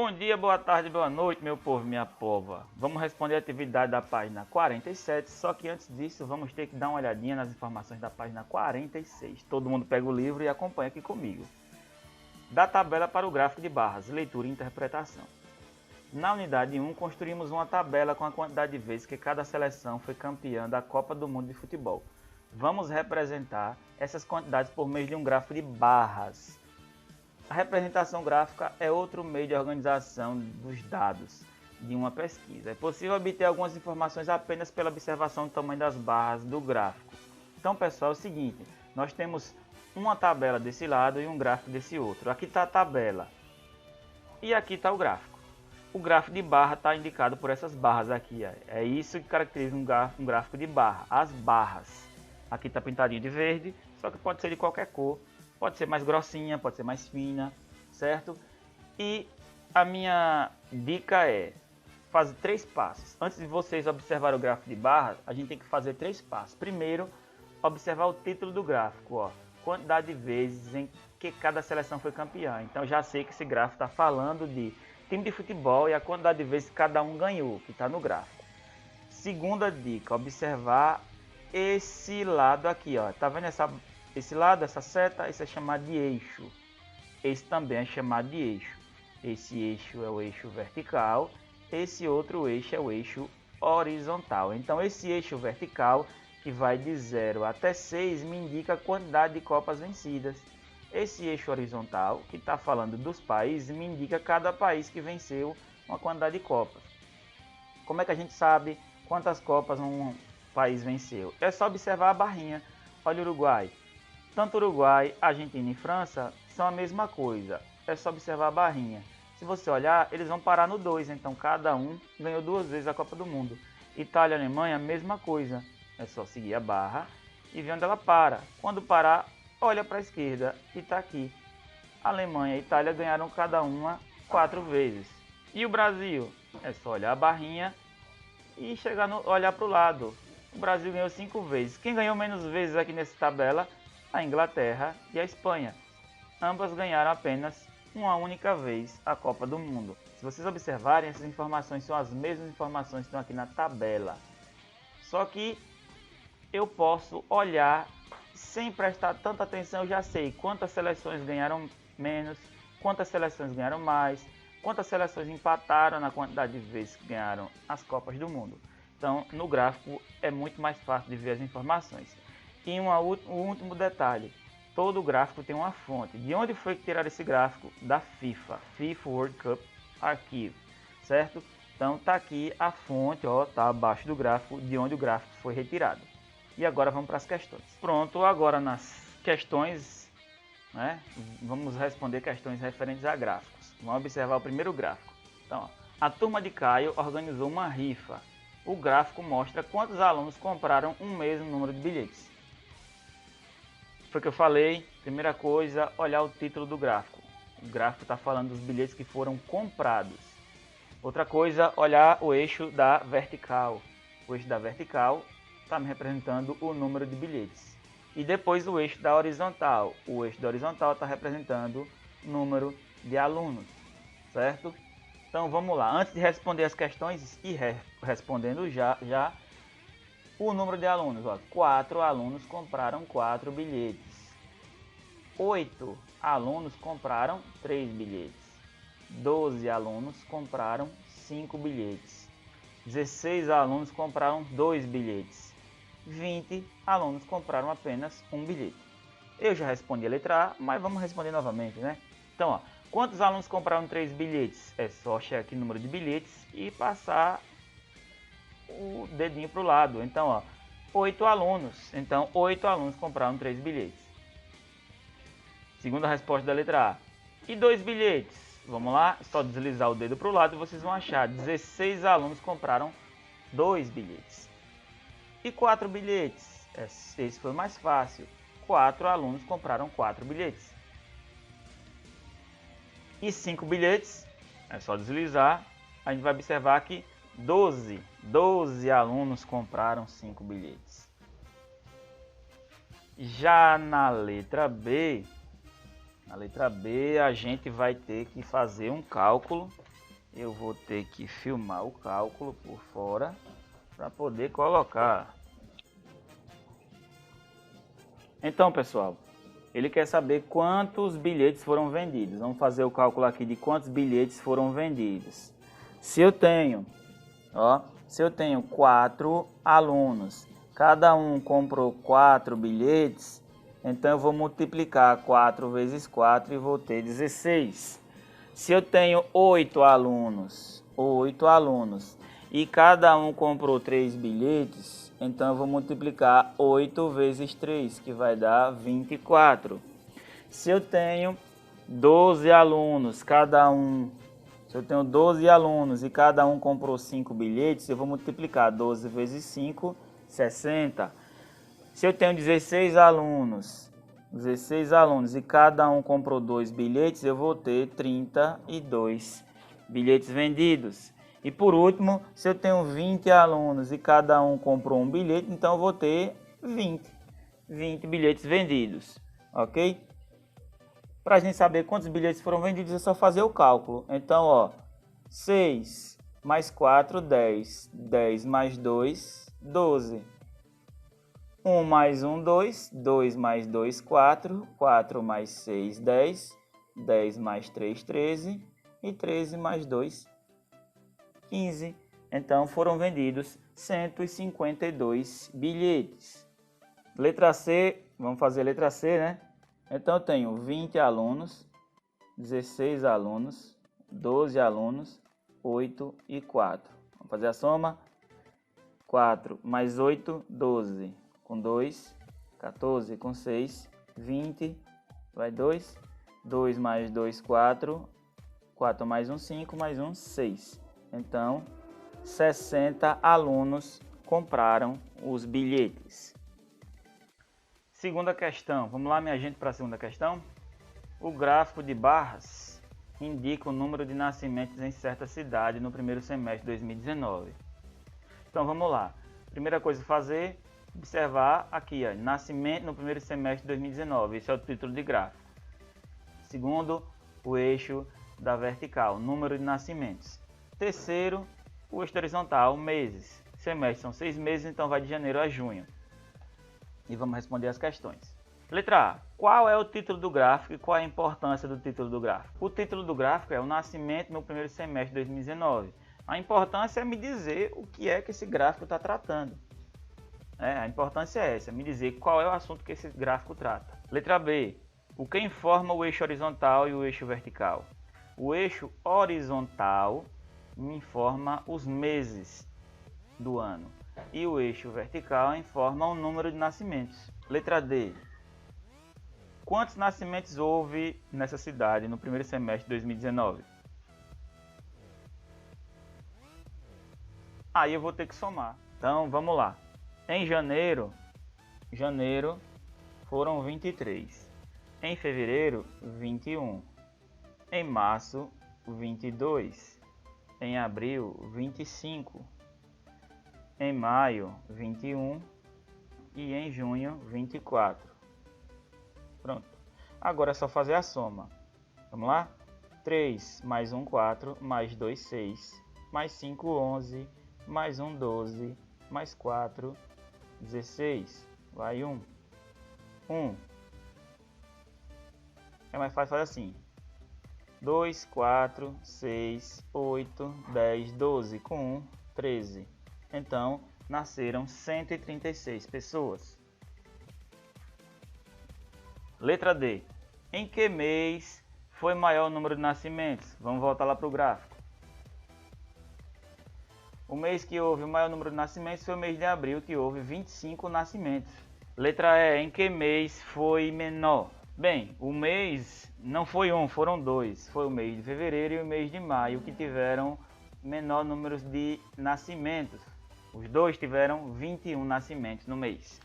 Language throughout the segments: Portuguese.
Bom dia, boa tarde, boa noite, meu povo e minha pova. Vamos responder a atividade da página 47, só que antes disso vamos ter que dar uma olhadinha nas informações da página 46. Todo mundo pega o livro e acompanha aqui comigo. Da tabela para o gráfico de barras, leitura e interpretação. Na unidade 1, construímos uma tabela com a quantidade de vezes que cada seleção foi campeã da Copa do Mundo de Futebol. Vamos representar essas quantidades por meio de um gráfico de barras. A representação gráfica é outro meio de organização dos dados de uma pesquisa. É possível obter algumas informações apenas pela observação do tamanho das barras do gráfico. Então, pessoal, é o seguinte, nós temos uma tabela desse lado e um gráfico desse outro. Aqui está a tabela e aqui está o gráfico. O gráfico de barra está indicado por essas barras aqui. É isso que caracteriza um gráfico de barra, as barras. Aqui está pintadinho de verde, só que pode ser de qualquer cor. Pode ser mais grossinha, pode ser mais fina, certo? E a minha dica é fazer 3 passos. Antes de vocês observarem o gráfico de barra, a gente tem que fazer 3 passos. Primeiro, observar o título do gráfico, ó. Quantidade de vezes em que cada seleção foi campeã. Então já sei que esse gráfico está falando de time de futebol e a quantidade de vezes que cada um ganhou, que está no gráfico. Segunda dica, observar esse lado aqui, ó. Tá vendo esse lado, essa seta, isso é chamado de eixo. Esse também é chamado de eixo. Esse eixo é o eixo vertical, esse outro eixo é o eixo horizontal. Então esse eixo vertical, que vai de 0 até 6, me indica a quantidade de copas vencidas. Esse eixo horizontal, que está falando dos países, me indica cada país que venceu uma quantidade de copas. Como é que a gente sabe quantas copas um país venceu? É só observar a barrinha. Olha o Uruguai. Tanto Uruguai, Argentina e França são a mesma coisa. É só observar a barrinha. Se você olhar, eles vão parar no 2. Então cada um ganhou 2 vezes a Copa do Mundo. Itália e Alemanha, a mesma coisa. É só seguir a barra e ver onde ela para. Quando parar, olha para a esquerda e está aqui. Alemanha e Itália ganharam cada uma 4 vezes. E o Brasil? É só olhar a barrinha e olhar para o lado. O Brasil ganhou 5 vezes. Quem ganhou menos vezes aqui nessa tabela? A Inglaterra e a Espanha. Ambas ganharam apenas uma única vez a Copa do Mundo. Se vocês observarem, essas informações são as mesmas informações que estão aqui na tabela. Só que eu posso olhar sem prestar tanta atenção, eu já sei quantas seleções ganharam menos, quantas seleções ganharam mais, quantas seleções empataram na quantidade de vezes que ganharam as Copas do Mundo. Então, no gráfico é muito mais fácil de ver as informações. E um último detalhe, todo gráfico tem uma fonte. De onde foi que tiraram esse gráfico? Da FIFA, FIFA World Cup Archive, certo? Então tá aqui a fonte, ó, tá abaixo do gráfico, de onde o gráfico foi retirado. E agora vamos para as questões. Pronto, agora nas questões, né, vamos responder questões referentes a gráficos. Vamos observar o primeiro gráfico. Então, ó, a turma de Caio organizou uma rifa. O gráfico mostra quantos alunos compraram um mesmo número de bilhetes. Foi o que eu falei, primeira coisa, olhar o título do gráfico. O gráfico está falando dos bilhetes que foram comprados. Outra coisa, olhar o eixo da vertical. O eixo da vertical está me representando o número de bilhetes. E depois o eixo da horizontal. O eixo da horizontal está representando o número de alunos, certo? Então vamos lá, antes de responder as questões e respondendo já o número de alunos, ó, 4 alunos compraram 4 bilhetes. 8 alunos compraram 3 bilhetes. 12 alunos compraram 5 bilhetes. 16 alunos compraram 2 bilhetes. 20 alunos compraram apenas um bilhete. Eu já respondi a letra A, mas vamos responder novamente, né? Então, ó, quantos alunos compraram 3 bilhetes? É só chegar aqui o número de bilhetes e passar o dedinho para o lado. Então, ó, 8 alunos. Então, 8 alunos compraram 3 bilhetes. Segunda resposta da letra A. E 2 bilhetes? Vamos lá, só deslizar o dedo para o lado e vocês vão achar. 16 alunos compraram 2 bilhetes. E 4 bilhetes? Esse foi mais fácil. 4 alunos compraram 4 bilhetes. E 5 bilhetes? É só deslizar. A gente vai observar que 12 alunos compraram 5 bilhetes. Já na letra B a gente vai ter que fazer um cálculo eu vou ter que filmar o cálculo por fora para poder colocar. Então, pessoal, ele quer saber quantos bilhetes foram vendidos. Vamos fazer o cálculo aqui de quantos bilhetes foram vendidos. Se eu tenho 4 alunos, cada um comprou 4 bilhetes, então eu vou multiplicar 4 vezes 4 e vou ter 16. Se eu tenho 8 alunos, e cada um comprou 3 bilhetes, então eu vou multiplicar 8 vezes 3, que vai dar 24. Se eu tenho 12 alunos, e cada um comprou 5 bilhetes, eu vou multiplicar 12 vezes 5, 60. Se eu tenho 16 alunos e cada um comprou 2 bilhetes, eu vou ter 32 bilhetes vendidos. E por último, se eu tenho 20 alunos e cada um comprou um bilhete, então eu vou ter 20 bilhetes vendidos, ok? Para a gente saber quantos bilhetes foram vendidos, é só fazer o cálculo. Então, 6 mais 4, 10. 10 mais 2, 12. 1 mais 1, 2. 2 mais 2, 4. 4 mais 6, 10. 10 mais 3, 13. E 13 mais 2, 15. Então, foram vendidos 152 bilhetes. Letra C, vamos fazer a letra C, né? Então, eu tenho 20 alunos, 16 alunos, 12 alunos, 8 e 4. Vamos fazer a soma. 4 mais 8, 12. Com 2, 14. Com 6, 20. Vai 2. 2 mais 2, 4. 4 mais 1, 5. Mais 1, 6. Então, 60 alunos compraram os bilhetes. Segunda questão. Vamos lá, minha gente, para a segunda questão. O gráfico de barras indica o número de nascimentos em certa cidade no primeiro semestre de 2019. Então, vamos lá. Primeira coisa a fazer, observar aqui, nascimento no primeiro semestre de 2019. Esse é o título de gráfico. Segundo, o eixo da vertical, número de nascimentos. Terceiro, o eixo horizontal, meses. Semestre são 6 meses, então vai de janeiro a junho. E vamos responder as questões. Letra A. Qual é o título do gráfico e qual é a importância do título do gráfico? O título do gráfico é o nascimento no primeiro semestre de 2019. A importância é me dizer o que é que esse gráfico está tratando. A importância é essa, me dizer qual é o assunto que esse gráfico trata. Letra B. O que informa o eixo horizontal e o eixo vertical? O eixo horizontal me informa os meses do ano. E o eixo vertical informa o número de nascimentos. Letra D. Quantos nascimentos houve nessa cidade no primeiro semestre de 2019? Aí eu vou ter que somar. Então vamos lá. Em janeiro foram 23. Em fevereiro, 21. Em março, 22. Em abril, 25. Em maio, 21 e em junho, 24. Pronto. Agora é só fazer a soma. Vamos lá? 3 mais 1, 4, mais 2, 6, mais 5, 11, mais 1, 12, mais 4, 16. Vai 1. 1. É mais fácil fazer assim. 2, 4, 6, 8, 10, 12. Com 1, 13. Então, nasceram 136 pessoas. Letra D. Em que mês foi maior o número de nascimentos? Vamos voltar lá para o gráfico. O mês que houve o maior número de nascimentos foi o mês de abril, que houve 25 nascimentos. Letra E. Em que mês foi menor? Bem, o mês não foi um, foram dois. Foi o mês de fevereiro e o mês de maio que tiveram menor número de nascimentos. Os dois tiveram 21 nascimentos no mês.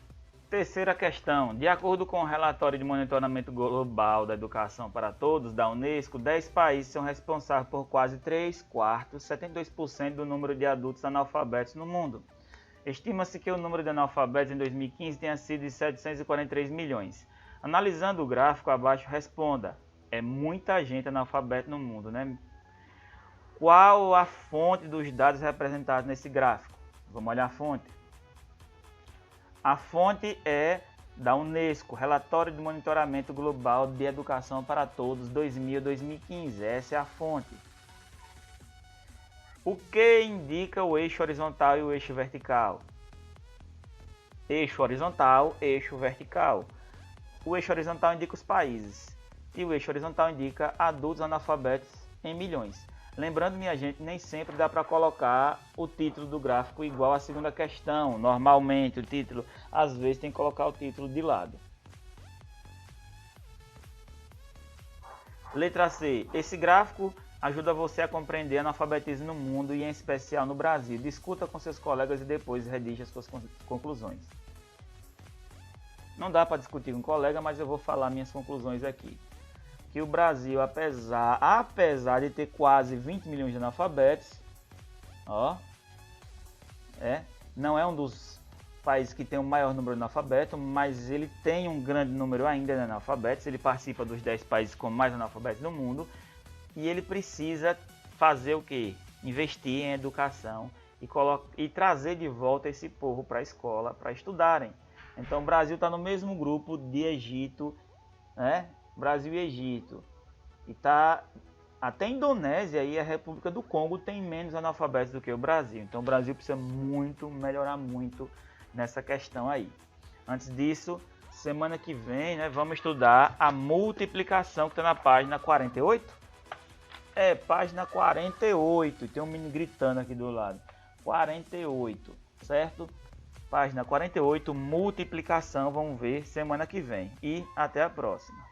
Terceira questão. De acordo com o relatório de monitoramento global da educação para todos da Unesco, 10 países são responsáveis por quase 3/4, 72% do número de adultos analfabetos no mundo. Estima-se que o número de analfabetos em 2015 tenha sido de 743 milhões. Analisando o gráfico abaixo, responda. É muita gente analfabeta no mundo, né? Qual a fonte dos dados representados nesse gráfico? Vamos olhar a fonte. A fonte é da Unesco, Relatório de Monitoramento Global de Educação para Todos 2000-2015. Essa é a fonte. O que indica o eixo horizontal e o eixo vertical? Eixo horizontal, eixo vertical. O eixo horizontal indica os países e o eixo horizontal indica adultos analfabetos em milhões. Lembrando, minha gente, nem sempre dá para colocar o título do gráfico igual à segunda questão. Normalmente o título, às vezes, tem que colocar o título de lado. Letra C. Esse gráfico ajuda você a compreender analfabetismo no mundo e em especial no Brasil. Discuta com seus colegas e depois redija as suas conclusões. Não dá para discutir com um colega, mas eu vou falar minhas conclusões aqui. Que o Brasil, apesar de ter quase 20 milhões de analfabetos, não é um dos países que tem o maior número de analfabetos, mas ele tem um grande número ainda de analfabetos. Ele participa dos 10 países com mais analfabetos do mundo e ele precisa fazer o quê? Investir em educação e trazer de volta esse povo para a escola para estudarem. Então o Brasil está no mesmo grupo de Egito, né? Brasil e Egito. E tá até a Indonésia e a República do Congo tem menos analfabetos do que o Brasil. Então o Brasil precisa melhorar muito nessa questão aí. Antes disso, semana que vem, né, vamos estudar a multiplicação que está na página 48. Página 48. Tem um menino gritando aqui do lado. 48, certo? Página 48, multiplicação, vamos ver semana que vem. E até a próxima.